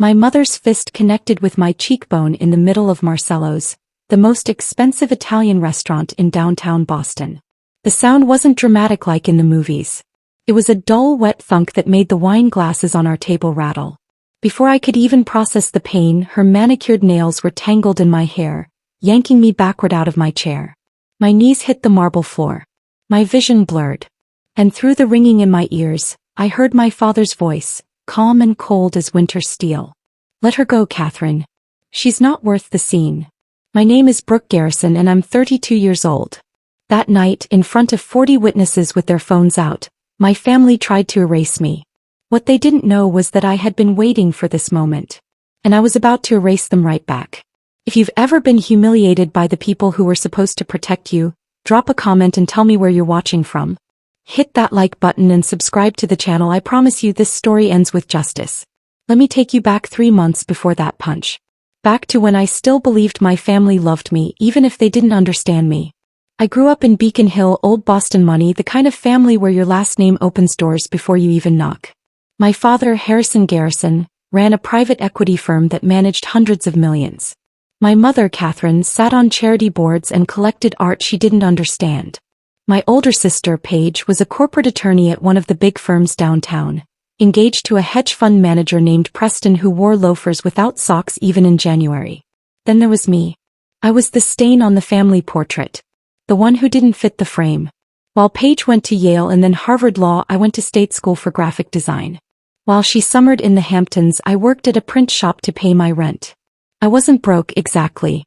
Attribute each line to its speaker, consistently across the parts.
Speaker 1: My mother's fist connected with my cheekbone in the middle of Marcello's, the most expensive Italian restaurant in downtown Boston. The sound wasn't dramatic like in the movies. It was a dull, wet thunk that made the wine glasses on our table rattle. Before I could even process the pain, her manicured nails were tangled in my hair, yanking me backward out of my chair. My knees hit the marble floor. My vision blurred. And through the ringing in my ears, I heard my father's voice, calm and cold as winter steel. Let her go, Catherine. She's not worth the scene. My name is Brooke Garrison and I'm 32 years old. That night, in front of 40 witnesses with their phones out, my family tried to erase me. What they didn't know was that I had been waiting for this moment. And I was about to erase them right back. If you've ever been humiliated by the people who were supposed to protect you, drop a comment and tell me where you're watching from. Hit that like button and subscribe to the channel. I promise you this story ends with justice. Let me take you back 3 months before that punch. Back to when I still believed my family loved me even if they didn't understand me. I grew up in Beacon Hill, Old Boston money, the kind of family where your last name opens doors before you even knock. My father, Harrison Garrison, ran a private equity firm that managed hundreds of millions. My mother, Catherine, sat on charity boards and collected art she didn't understand. My older sister, Paige, was a corporate attorney at one of the big firms downtown, engaged to a hedge fund manager named Preston who wore loafers without socks even in January. Then there was me. I was the stain on the family portrait. The one who didn't fit the frame. While Paige went to Yale and then Harvard Law, I went to state school for graphic design. While she summered in the Hamptons, I worked at a print shop to pay my rent. I wasn't broke exactly.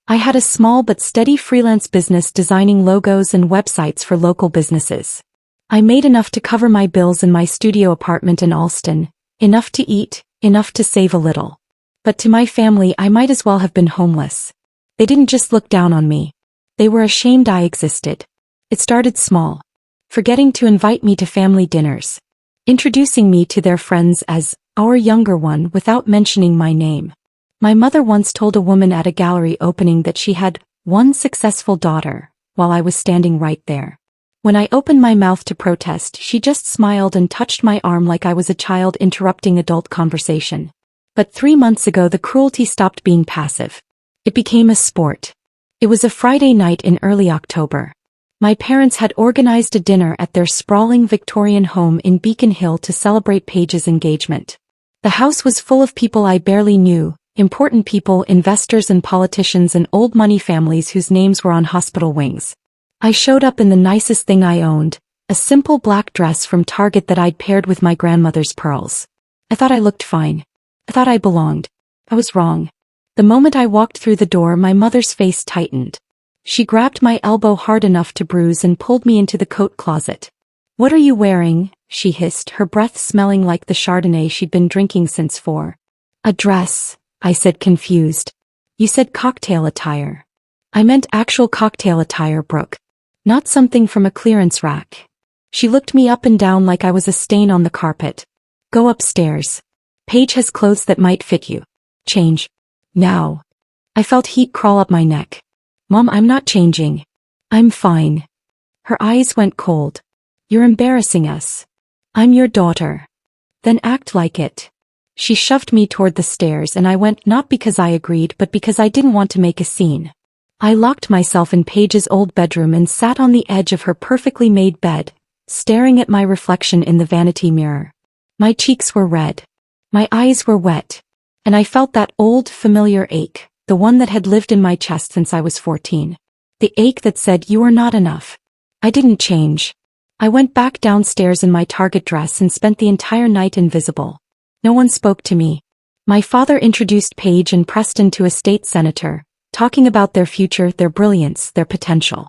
Speaker 1: I had a small but steady freelance business designing logos and websites for local businesses. I made enough to cover my bills in my studio apartment in Allston, enough to eat, enough to save a little. But to my family I might as well have been homeless. They didn't just look down on me. They were ashamed I existed. It started small. Forgetting to invite me to family dinners. Introducing me to their friends as our younger one without mentioning my name. My mother once told a woman at a gallery opening that she had one successful daughter, while I was standing right there. When I opened my mouth to protest, she just smiled and touched my arm like I was a child interrupting adult conversation. But 3 months ago the cruelty stopped being passive. It became a sport. It was a Friday night in early October. My parents had organized a dinner at their sprawling Victorian home in Beacon Hill to celebrate Paige's engagement. The house was full of people I barely knew. Important people, investors and politicians and old money families whose names were on hospital wings. I showed up in the nicest thing I owned, a simple black dress from Target that I'd paired with my grandmother's pearls. I thought I looked fine. I thought I belonged. I was wrong. The moment I walked through the door, my mother's face tightened. She grabbed my elbow hard enough to bruise and pulled me into the coat closet. "What are you wearing?" she hissed, her breath smelling like the Chardonnay she'd been drinking since 4. "A dress," I said, confused. "You said cocktail attire." "I meant actual cocktail attire, Brooke. Not something from a clearance rack." She looked me up and down like I was a stain on the carpet. "Go upstairs. Paige has clothes that might fit you. Change. Now." I felt heat crawl up my neck. "Mom, I'm not changing. I'm fine." Her eyes went cold. "You're embarrassing us. I'm your daughter. Then act like it." She shoved me toward the stairs and I went, not because I agreed but because I didn't want to make a scene. I locked myself in Paige's old bedroom and sat on the edge of her perfectly made bed, staring at my reflection in the vanity mirror. My cheeks were red. My eyes were wet. And I felt that old, familiar ache, the one that had lived in my chest since I was 14. The ache that said, "You are not enough." I didn't change. I went back downstairs in my Target dress and spent the entire night invisible. No one spoke to me. My father introduced Paige and Preston to a state senator, talking about their future, their brilliance, their potential.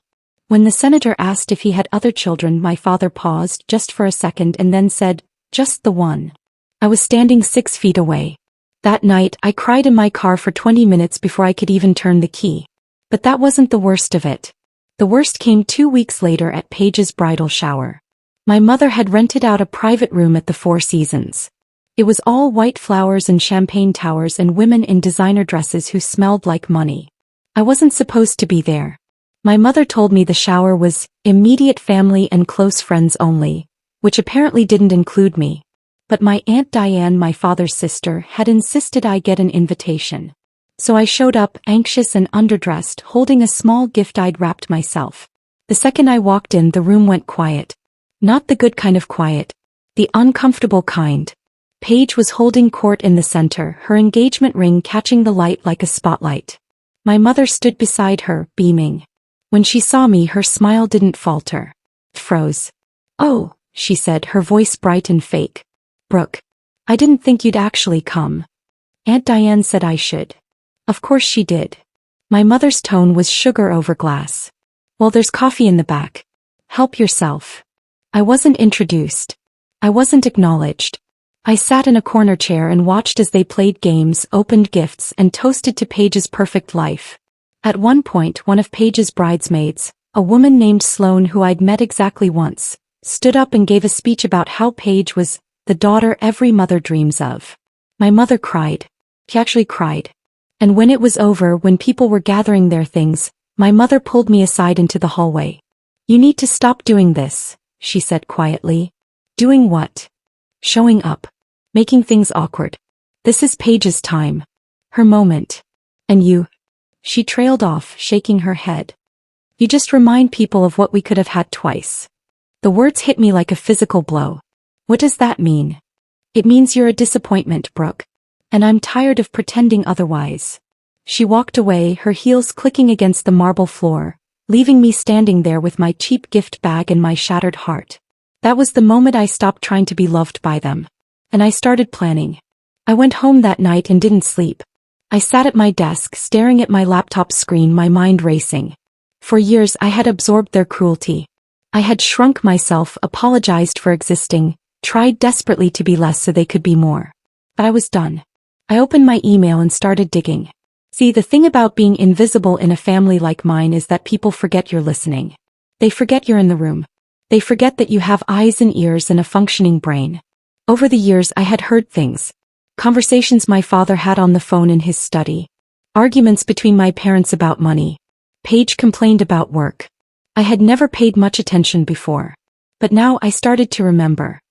Speaker 1: When the senator asked if he had other children, my father paused just for a second and then said, "Just the one." I was standing 6 feet away. That night, I cried in my car for 20 minutes before I could even turn the key. But that wasn't the worst of it. The worst came 2 weeks later at Paige's bridal shower. My mother had rented out a private room at the Four Seasons. It was all white flowers and champagne towers and women in designer dresses who smelled like money. I wasn't supposed to be there. My mother told me the shower was immediate family and close friends only, which apparently didn't include me. But my Aunt Diane, my father's sister, had insisted I get an invitation. So I showed up, anxious and underdressed, holding a small gift I'd wrapped myself. The second I walked in, the room went quiet. Not the good kind of quiet. The uncomfortable kind. Paige was holding court in the center, her engagement ring catching the light like a spotlight. My mother stood beside her, beaming. When she saw me, her smile didn't falter. It froze. "Oh," she said, her voice bright and fake. "Brooke, I didn't think you'd actually come. Aunt Diane said I should." Of course she did. My mother's tone was sugar over glass. "Well, there's coffee in the back. Help yourself." I wasn't introduced. I wasn't acknowledged. I sat in a corner chair and watched as they played games, opened gifts, and toasted to Paige's perfect life. At one point, one of Paige's bridesmaids, a woman named Sloane who I'd met exactly once, stood up and gave a speech about how Paige was the daughter every mother dreams of. My mother cried. She actually cried. And when it was over, when people were gathering their things, my mother pulled me aside into the hallway. "You need to stop doing this," she said quietly. "Doing what?" "Showing up. Making things awkward. This is Paige's time. Her moment. And you." She trailed off, shaking her head. "You just remind people of what we could have had twice." The words hit me like a physical blow. "What does that mean?" "It means you're a disappointment, Brooke. And I'm tired of pretending otherwise." She walked away, her heels clicking against the marble floor, leaving me standing there with my cheap gift bag and my shattered heart. That was the moment I stopped trying to be loved by them. And I started planning. I went home that night and didn't sleep. I sat at my desk, staring at my laptop screen, my mind racing. For years I had absorbed their cruelty. I had shrunk myself, apologized for existing, tried desperately to be less so they could be more. But I was done. I opened my email and started digging. See, the thing about being invisible in a family like mine is that people forget you're listening. They forget you're in the room. They forget that you have eyes and ears and a functioning brain. Over the years I had heard things. Conversations my father had on the phone in his study. Arguments between my parents about money. Paige complained about work. I had never paid much attention before. But now I started to remember.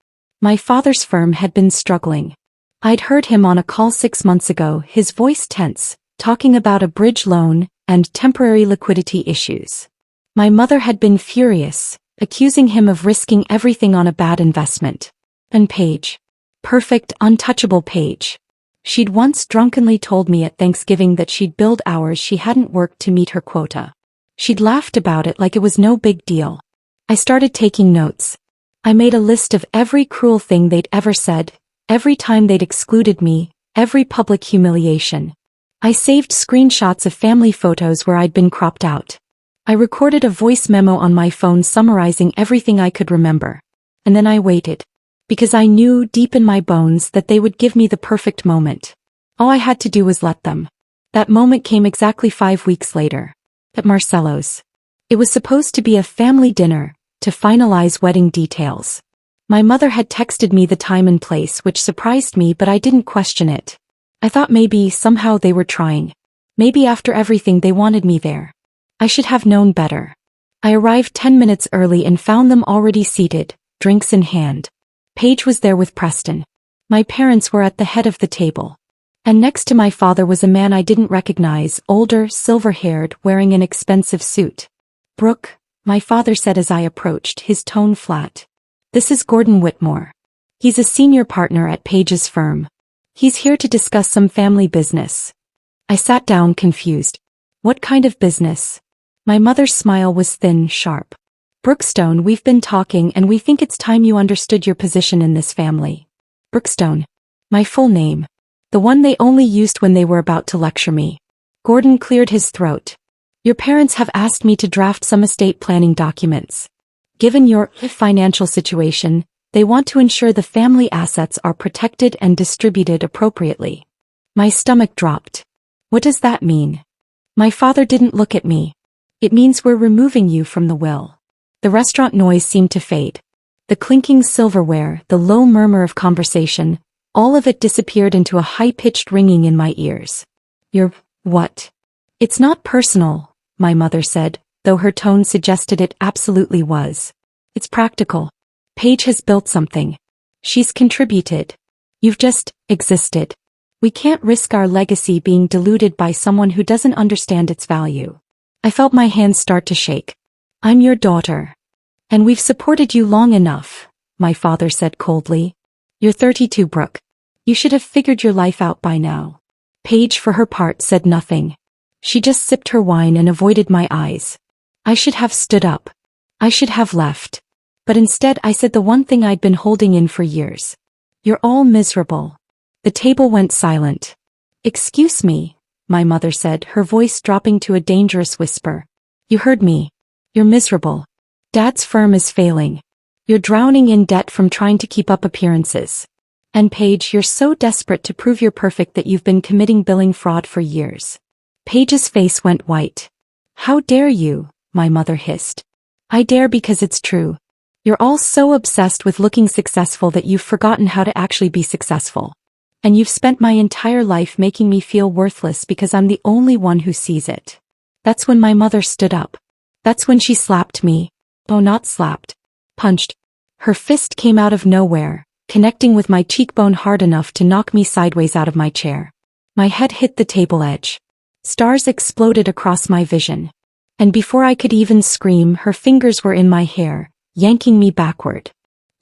Speaker 1: My father's firm had been struggling. I'd heard him on a call 6 months ago, his voice tense, talking about a bridge loan and temporary liquidity issues. My mother had been furious, accusing him of risking everything on a bad investment. And Paige. Perfect, untouchable Paige. She'd once drunkenly told me at Thanksgiving that she'd billed hours she hadn't worked to meet her quota. She'd laughed about it like it was no big deal. I started taking notes. I made a list of every cruel thing they'd ever said, every time they'd excluded me, every public humiliation. I saved screenshots of family photos where I'd been cropped out. I recorded a voice memo on my phone summarizing everything I could remember. And then I waited. Because I knew deep in my bones that they would give me the perfect moment. All I had to do was let them. That moment came exactly 5 weeks later. At Marcello's. It was supposed to be a family dinner, to finalize wedding details. My mother had texted me the time and place, which surprised me, but I didn't question it. I thought maybe, somehow they were trying. Maybe after everything they wanted me there. I should have known better. I arrived 10 minutes early and found them already seated, drinks in hand. Paige was there with Preston. My parents were at the head of the table. And next to my father was a man I didn't recognize, older, silver-haired, wearing an expensive suit. "Brooke," my father said as I approached, his tone flat. "This is Gordon Whitmore. He's a senior partner at Paige's firm. He's here to discuss some family business." I sat down confused. What kind of business? My mother's smile was thin, sharp. "Brookstone, we've been talking and we think it's time you understood your position in this family." Brookstone. My full name. The one they only used when they were about to lecture me. Gordon cleared his throat. "Your parents have asked me to draft some estate planning documents. Given your financial situation, they want to ensure the family assets are protected and distributed appropriately." My stomach dropped. "What does that mean?" My father didn't look at me. "It means we're removing you from the will." The restaurant noise seemed to fade. The clinking silverware, the low murmur of conversation, all of it disappeared into a high-pitched ringing in my ears. "You're what?" "It's not personal," my mother said, though her tone suggested it absolutely was. "It's practical. Paige has built something. She's contributed. You've just existed. We can't risk our legacy being diluted by someone who doesn't understand its value. I felt my hands start to shake. I'm your daughter. And we've supported you long enough, my father said coldly. You're 32, Brooke. You should have figured your life out by now. Paige, for her part, said nothing. She just sipped her wine and avoided my eyes. I should have stood up. I should have left. But instead I said the one thing I'd been holding in for years. You're all miserable. The table went silent. Excuse me, my mother said, her voice dropping to a dangerous whisper. You heard me. You're miserable. Dad's firm is failing. You're drowning in debt from trying to keep up appearances. And Paige, you're so desperate to prove you're perfect that you've been committing billing fraud for years. Paige's face went white. How dare you, my mother hissed. I dare because it's true. You're all so obsessed with looking successful that you've forgotten how to actually be successful. And you've spent my entire life making me feel worthless because I'm the only one who sees it. That's when my mother stood up. That's when she slapped me. Oh, not slapped. Punched. Her fist came out of nowhere, connecting with my cheekbone hard enough to knock me sideways out of my chair. My head hit the table edge. Stars exploded across my vision. And before I could even scream, her fingers were in my hair, yanking me backward.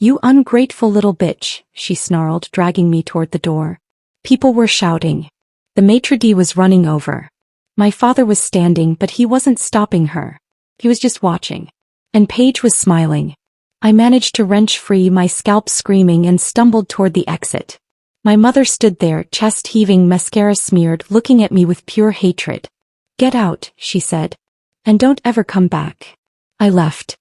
Speaker 1: You ungrateful little bitch, she snarled, dragging me toward the door. People were shouting. The maitre d' was running over. My father was standing, but he wasn't stopping her. He was just watching. And Paige was smiling. I managed to wrench free my scalp, screaming, and stumbled toward the exit. My mother stood there, chest heaving, mascara smeared, looking at me with pure hatred. Get out, she said. And don't ever come back. I left.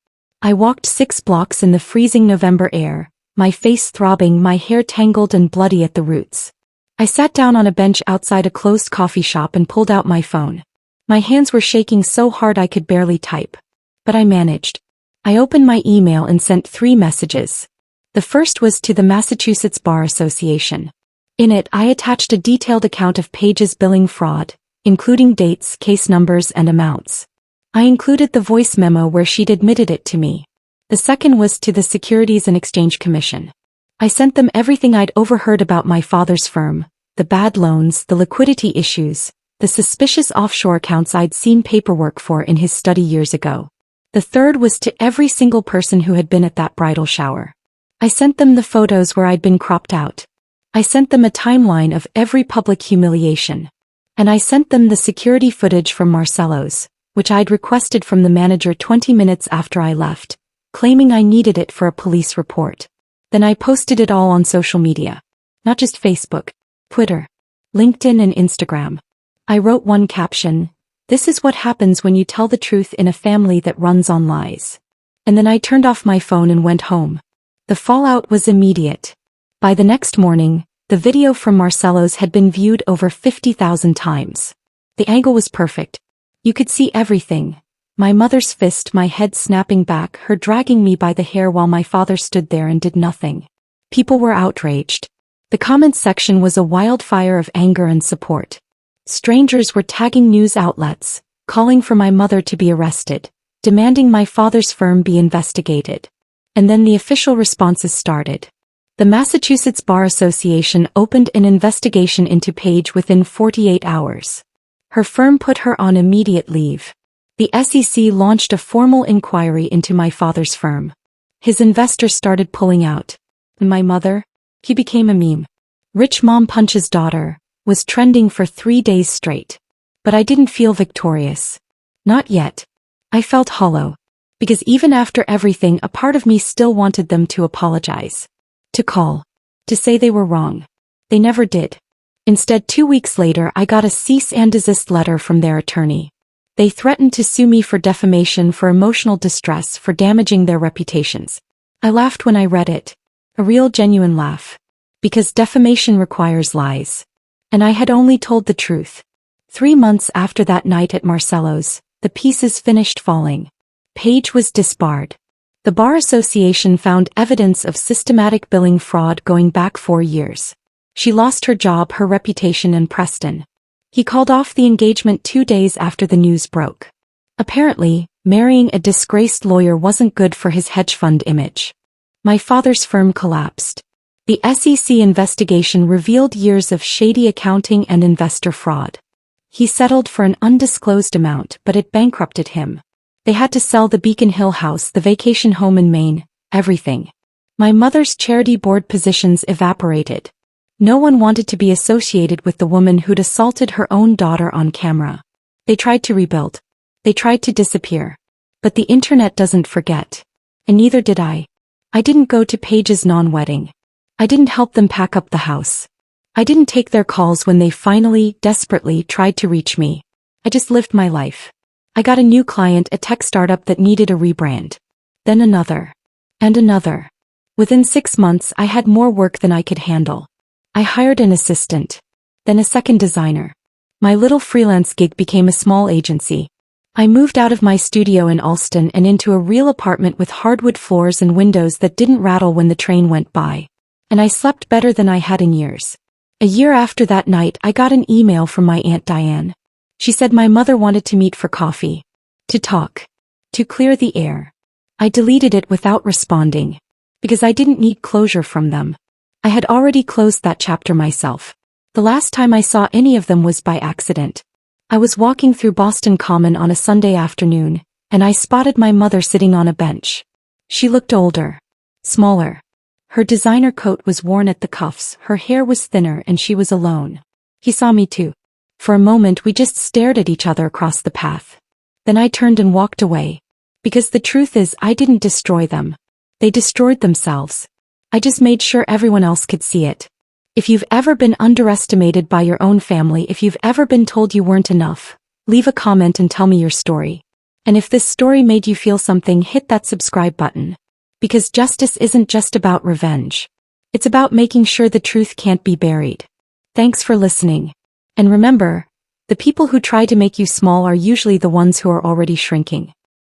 Speaker 1: I walked 6 blocks in the freezing November air, my face throbbing, my hair tangled and bloody at the roots. I sat down on a bench outside a closed coffee shop and pulled out my phone. My hands were shaking so hard I could barely type. But I managed. I opened my email and sent 3 messages. The first was to the Massachusetts Bar Association. In it, I attached a detailed account of Paige's billing fraud, including dates, case numbers, and amounts. I included the voice memo where she'd admitted it to me. The second was to the Securities and Exchange Commission. I sent them everything I'd overheard about my father's firm, the bad loans, the liquidity issues, the suspicious offshore accounts I'd seen paperwork for in his study years ago. The third was to every single person who had been at that bridal shower. I sent them the photos where I'd been cropped out. I sent them a timeline of every public humiliation. And I sent them the security footage from Marcello's, which I'd requested from the manager 20 minutes after I left, claiming I needed it for a police report. Then I posted it all on social media. Not just Facebook, Twitter, LinkedIn, and Instagram. I wrote one caption: "This is what happens when you tell the truth in a family that runs on lies." And then I turned off my phone and went home. The fallout was immediate. By the next morning, the video from Marcello's had been viewed over 50,000 times. The angle was perfect. You could see everything. My mother's fist, my head snapping back, her dragging me by the hair while my father stood there and did nothing. People were outraged. The comments section was a wildfire of anger and support. Strangers were tagging news outlets, calling for my mother to be arrested, demanding my father's firm be investigated. And then the official responses started. The Massachusetts Bar Association opened an investigation into Paige within 48 hours. Her firm put her on immediate leave. The SEC launched a formal inquiry into my father's firm. His investors started pulling out. And my mother? He became a meme. Rich mom punches daughter was trending for 3 days straight. But I didn't feel victorious. Not yet. I felt hollow. Because even after everything, a part of me still wanted them to apologize. To call. To say they were wrong. They never did. Instead, 2 weeks later, I got a cease and desist letter from their attorney. They threatened to sue me for defamation, for emotional distress, for damaging their reputations. I laughed when I read it. A real genuine laugh. Because defamation requires lies. And I had only told the truth. 3 months after that night at Marcello's, the pieces finished falling. Paige was disbarred. The Bar Association found evidence of systematic billing fraud going back 4 years. She lost her job, her reputation, and Preston. He called off the engagement 2 days after the news broke. Apparently, marrying a disgraced lawyer wasn't good for his hedge fund image. My father's firm collapsed. The SEC investigation revealed years of shady accounting and investor fraud. He settled for an undisclosed amount, but it bankrupted him. They had to sell the Beacon Hill house, the vacation home in Maine, everything. My mother's charity board positions evaporated. No one wanted to be associated with the woman who'd assaulted her own daughter on camera. They tried to rebuild. They tried to disappear. But the internet doesn't forget. And neither did I. I didn't go to Paige's non-wedding. I didn't help them pack up the house. I didn't take their calls when they finally, desperately tried to reach me. I just lived my life. I got a new client, a tech startup that needed a rebrand. Then another. And another. Within 6 months I had more work than I could handle. I hired an assistant. Then a second designer. My little freelance gig became a small agency. I moved out of my studio in Alston and into a real apartment with hardwood floors and windows that didn't rattle when the train went by. And I slept better than I had in years. A year after that night I got an email from my Aunt Diane. She said my mother wanted to meet for coffee. To talk. To clear the air. I deleted it without responding. Because I didn't need closure from them. I had already closed that chapter myself. The last time I saw any of them was by accident. I was walking through Boston Common on a Sunday afternoon, and I spotted my mother sitting on a bench. She looked older. Smaller. Her designer coat was worn at the cuffs, her hair was thinner, and she was alone. He saw me too. For a moment we just stared at each other across the path. Then I turned and walked away. Because the truth is I didn't destroy them. They destroyed themselves. I just made sure everyone else could see it. If you've ever been underestimated by your own family, if you've ever been told you weren't enough, leave a comment and tell me your story. And if this story made you feel something, hit that subscribe button. Because justice isn't just about revenge. It's about making sure the truth can't be buried. Thanks for listening. And remember, the people who try to make you small are usually the ones who are already shrinking.